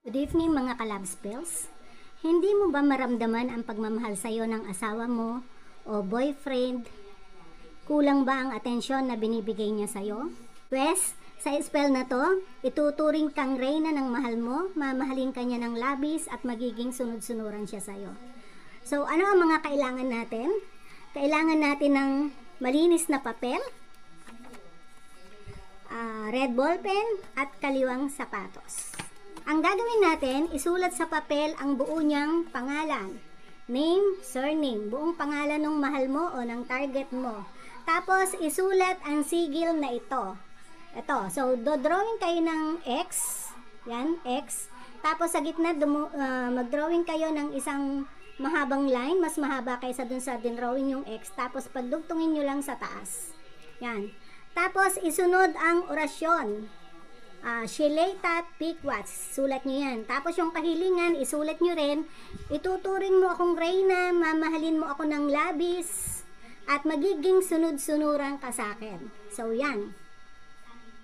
Good evening mga ka-love spells. Hindi mo ba maramdaman ang pagmamahal sa'yo ng asawa mo o boyfriend? Kulang ba ang atensyon na binibigay niya sa'yo? Pwes, sa spell na to, ituturing kang reyna ng mahal mo, mamahalin ka niya ng labis at magiging sunod-sunuran siya sa'yo. So, ano ang mga kailangan natin? Kailangan natin ng malinis na papel, red ballpen at kaliwang sapatos. Ang gagawin natin, isulat sa papel ang buo niyang pangalan. Name, surname, buong pangalan ng mahal mo o ng target mo. Tapos, isulat ang sigil na ito. Ito. So, drawing kayo ng X. Yan, X. Tapos, sa gitna, mag-drawing kayo ng isang mahabang line. Mas mahaba kaysa dun sa drawing yung X. Tapos, pagdugtungin nyo lang sa taas. Yan. Tapos, isunod ang orasyon. Shiletat Pikwats. Sulat nyo yan. Tapos yung kahilingan, isulat nyo rin. Ituturing mo akong reyna, mamahalin mo ako ng labis, at magiging sunod-sunuran ka sa akin. So yan.